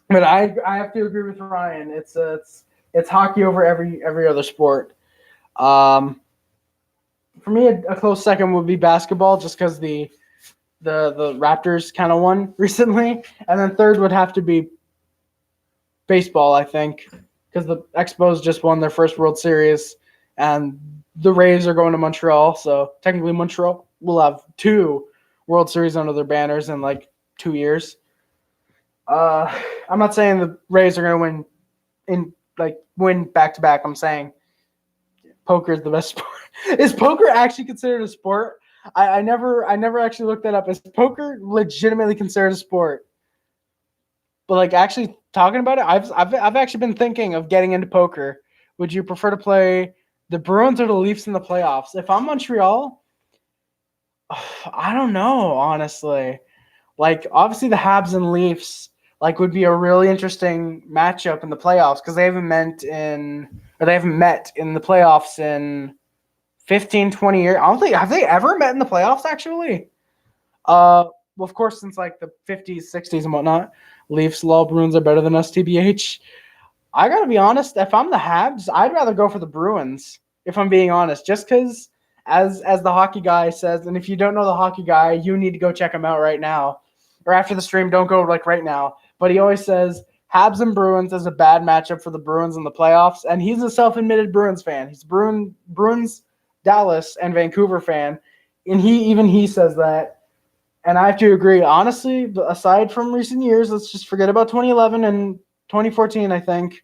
But I have to agree with Ryan. It's hockey over every other sport. For me, a close second would be basketball, just because the Raptors kind of won recently, and then third would have to be baseball, I think, because the Expos just won their first World Series, and the Rays are going to Montreal, so technically Montreal will have 2 World Series under their banners in like 2 years. I'm not saying the Rays are going to win back to back. I'm saying poker is the best sport. Is poker actually considered a sport? I never actually looked that up. Is poker legitimately considered a sport? But like actually talking about it, I've actually been thinking of getting into poker. Would you prefer to play the Bruins or the Leafs in the playoffs? If I'm Montreal, I don't know, honestly. Like obviously the Habs and Leafs would be a really interesting matchup in the playoffs because they haven't met in the playoffs in 15, 20 years. I don't think have they ever met in the playoffs actually. Well, of course, since like the 50s, 60s, and whatnot, Leafs, Law, Bruins are better than us, TBH. I gotta be honest. If I'm the Habs, I'd rather go for the Bruins. If I'm being honest, just because, as the hockey guy says, and if you don't know the hockey guy, you need to go check him out right now, or after the stream. Don't go like right now. But he always says Habs and Bruins is a bad matchup for the Bruins in the playoffs, and he's a self-admitted Bruins fan. He's Bruins, Dallas, and Vancouver fan, and he says that. And I have to agree. Honestly, aside from recent years, let's just forget about 2011 and 2014, I think.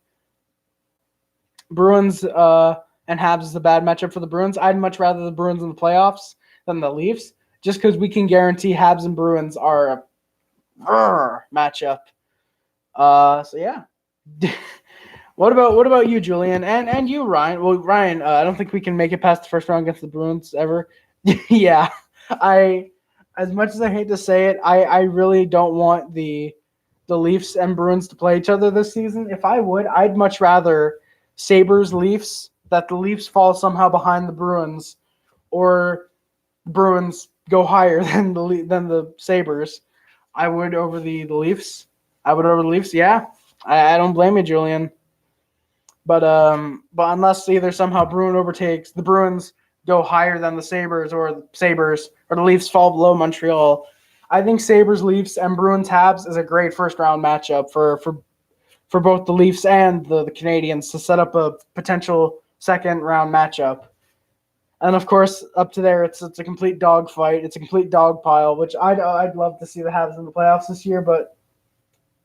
Bruins and Habs is a bad matchup for the Bruins. I'd much rather the Bruins in the playoffs than the Leafs, just because we can guarantee Habs and Bruins are a matchup. So yeah. What about you, Julian, and you, Ryan? Well, Ryan, I don't think we can make it past the first round against the Bruins ever. Yeah, as much as I hate to say it, I really don't want the Leafs and Bruins to play each other this season. If I would, I'd much rather Sabres Leafs, that the Leafs fall somehow behind the Bruins, or Bruins go higher than the Sabres. I would over the Leafs. I would over the Leafs. Yeah, I don't blame you, Julian. But unless either somehow the Bruins go higher than the Sabres, or the Leafs fall below Montreal, I think Sabres, Leafs, and Bruins Habs is a great first round matchup for both the Leafs and the Canadiens to set up a potential second round matchup. And of course, up to there, it's a complete dogfight. It's a complete dog pile, which I'd love to see the Habs in the playoffs this year.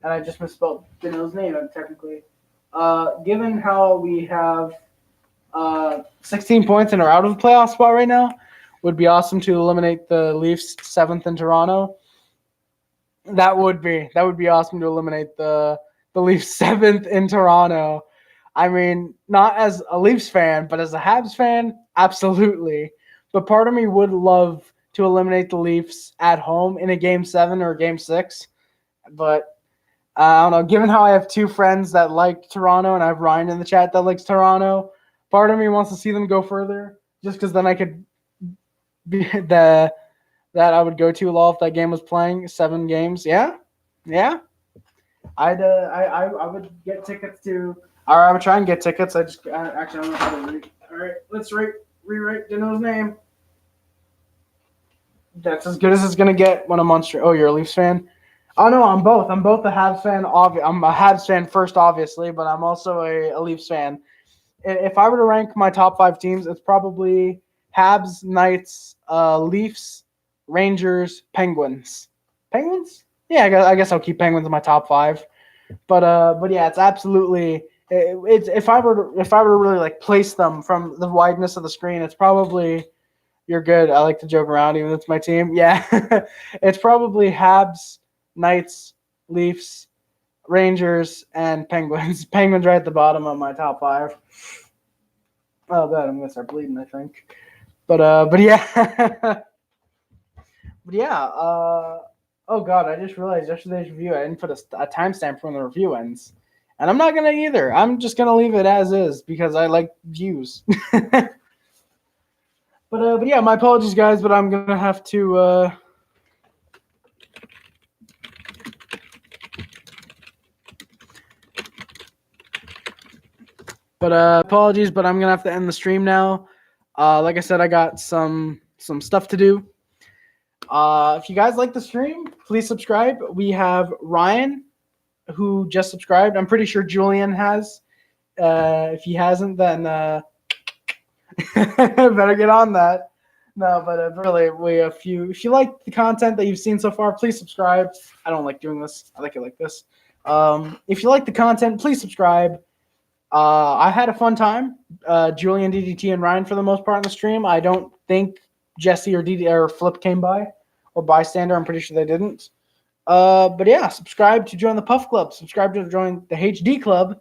And I just misspelled Dino's name technically. Given how we have 16 points and are out of the playoff spot right now, would be awesome to eliminate the Leafs 7th in Toronto. That would be awesome to eliminate the Leafs 7th in Toronto. I mean, not as a Leafs fan, but as a Habs fan, absolutely. But part of me would love to eliminate the Leafs at home in a Game 7 or Game 6. But I don't know. Given how I have 2 friends that like Toronto, and I have Ryan in the chat that likes Toronto, part of me wants to see them go further, just because then I could be that I would go to law if that game was playing 7 games. Yeah. I would get tickets to. Or I would try and get tickets. I actually don't know how to read. All right, let's rewrite Dino's name. That's as good as it's gonna get when I'm on stream. Oh, you're a Leafs fan? Oh no, I'm both. I'm both a Habs fan. I'm a Habs fan first, obviously, but I'm also a Leafs fan. If I were to rank my top 5 teams, it's probably Habs, Knights, Leafs, Rangers, Penguins. Penguins? Yeah, I guess I'll keep Penguins in my top 5. But yeah, it's absolutely. It's if I were to really like place them from the wideness of the screen, it's probably. You're good. I like to joke around, even though it's my team. Yeah, it's probably Habs, Knights, Leafs, Rangers, and Penguins. Penguins right at the bottom of my top 5. Oh god, I'm gonna start bleeding, I think. But yeah. But yeah, oh god, I just realized yesterday's review, I didn't put a timestamp for when the review ends. And I'm not going to either. I'm just going to leave it as is because I like views. But yeah, my apologies, guys, but I'm going to have to... apologies, but I'm going to have to end the stream now. Like I said, I got some stuff to do. If you guys like the stream, please subscribe. We have Ryan, who just subscribed. I'm pretty sure Julian has. If he hasn't, then better get on that. No, but really, if you like the content that you've seen so far, please subscribe. I don't like doing this. I like it like this. If you like the content, please subscribe. I had a fun time. Julian, DDT, and Ryan for the most part on the stream. I don't think Jesse or Flip came by or bystander. I'm pretty sure they didn't. But yeah, subscribe to join the Puff Club. Subscribe to join the HD Club.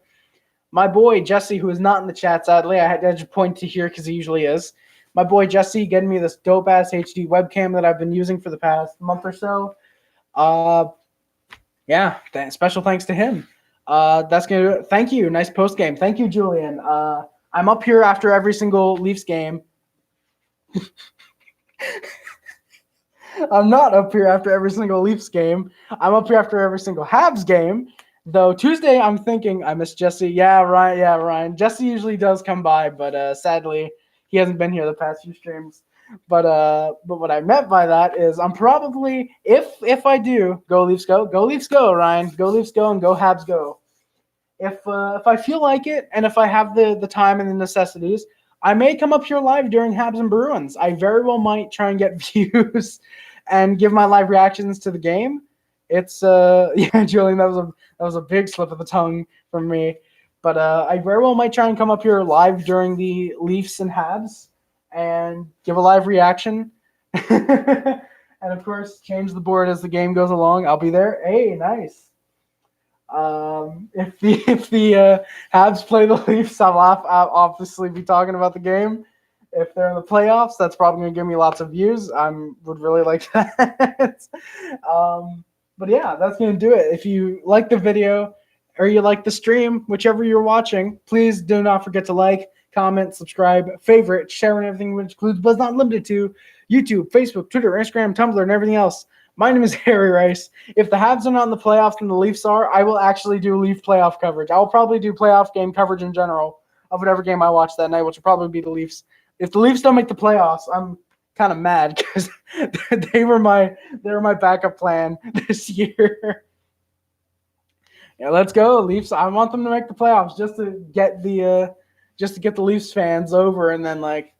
My boy Jesse, who is not in the chat, sadly, I had to just point to here because he usually is. My boy Jesse getting me this dope ass HD webcam that I've been using for the past month or so. Yeah, special thanks to him. That's gonna do it. Thank you. Nice post game. Thank you, Julian. I'm up here after every single Leafs game. I'm not up here after every single Leafs game. I'm up here after every single Habs game. Though Tuesday, I'm thinking I miss Jesse. Yeah, Ryan. Jesse usually does come by, but sadly, he hasn't been here the past few streams. But what I meant by that is I'm probably if I do go Leafs go, Ryan, go Leafs go, and go Habs go. If I feel like it and if I have the time and the necessities, I may come up here live during Habs and Bruins. I very well might try and get views and give my live reactions to the game. It's yeah, Julian, that was a big slip of the tongue from me. But I very well might try and come up here live during the Leafs and Habs and give a live reaction. And of course, change the board as the game goes along. I'll be there. Hey, nice. If the Habs play the Leafs, I'll obviously be talking about the game. If they're in the playoffs, that's probably going to give me lots of views. I would really like that. But yeah, that's going to do it. If you like the video or you like the stream, whichever you're watching, please do not forget to like, comment, subscribe, favorite, share, and everything, which includes but is not limited to YouTube, Facebook, Twitter, Instagram, Tumblr, and everything else. My name is Harry Rice. If the Habs are not in the playoffs and the Leafs are, I will actually do Leaf playoff coverage. I will probably do playoff game coverage in general of whatever game I watch that night, which will probably be the Leafs. If the Leafs don't make the playoffs, I'm kind of mad because they were my backup plan this year. Yeah, let's go Leafs. I want them to make the playoffs just to get the Leafs fans over, and then like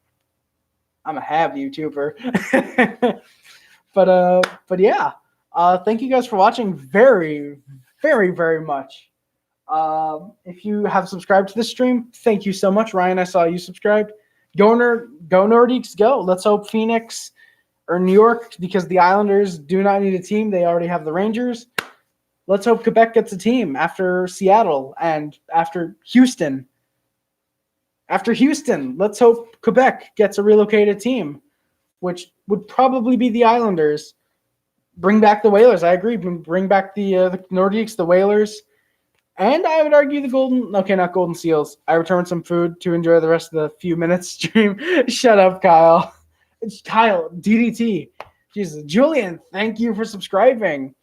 I'm a Hab YouTuber. But yeah, thank you guys for watching very, very, very much. If you have subscribed to this stream, thank you so much. Ryan, I saw you subscribed. Go Nordiques, go. Let's hope Phoenix or New York, because the Islanders do not need a team. They already have the Rangers. Let's hope Quebec gets a team after Seattle and after Houston. After Houston, let's hope Quebec gets a relocated team, which would probably be the Islanders. Bring back the Whalers. I agree. Bring back the Nordiques, the Whalers. And I would argue not Golden Seals. I returned some food to enjoy the rest of the few minutes stream. Shut up, Kyle. It's Kyle, DDT. Jesus. Julian, thank you for subscribing.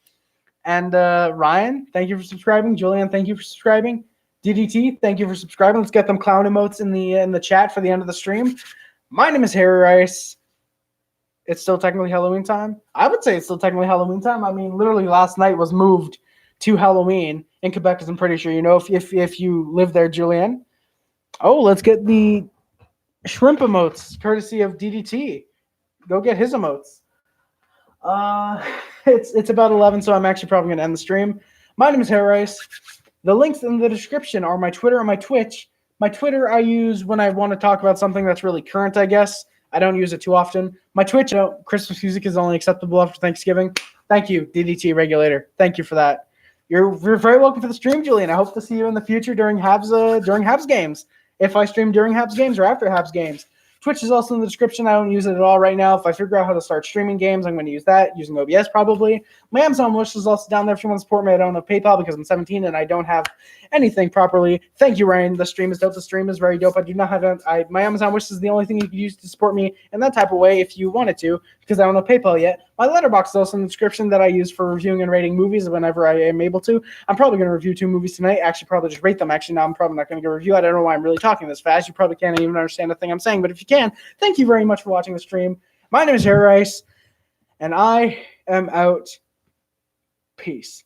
And Ryan, thank you for subscribing. Julian, thank you for subscribing. DDT, thank you for subscribing. Let's get them clown emotes in the chat for the end of the stream. My name is Harry Rice. It's still technically Halloween time. I would say it's still technically Halloween time. I mean, literally last night was moved to Halloween in Quebec, because I'm pretty sure you know if you live there, Julian. Oh, let's get the shrimp emotes, courtesy of DDT. Go get his emotes. It's about 11, so I'm actually probably going to end the stream. My name is Hair Rice. The links in the description are my Twitter and my Twitch. My Twitter I use when I want to talk about something that's really current, I guess. I don't use it too often. My Twitch, Christmas music is only acceptable after Thanksgiving. Thank you, DDT Regulator. Thank you for that. You're very welcome for the stream, Julian. I hope to see you in the future during Habs games. If I stream during Habs games or after Habs games. Twitch is also in the description. I don't use it at all right now. If I figure out how to start streaming games, I'm going to use that using OBS probably. My Amazon wish is also down there if you want to support me. I don't have PayPal because I'm 17 and I don't have anything properly. Thank you, Ryan. The stream is dope. The stream is very dope. I do not have my Amazon wish is the only thing you could use to support me in that type of way if you wanted to, because I don't have PayPal yet. My letterbox is also in the description that I use for reviewing and rating movies whenever I am able to. I'm probably going to review 2 movies tonight. Actually, probably just rate them. Actually, now I'm probably not going to go review. I don't know why I'm really talking this fast. You probably can't even understand the thing I'm saying, but if you can, thank you very much for watching the stream. My name is Hair Rice, and I am out. Peace.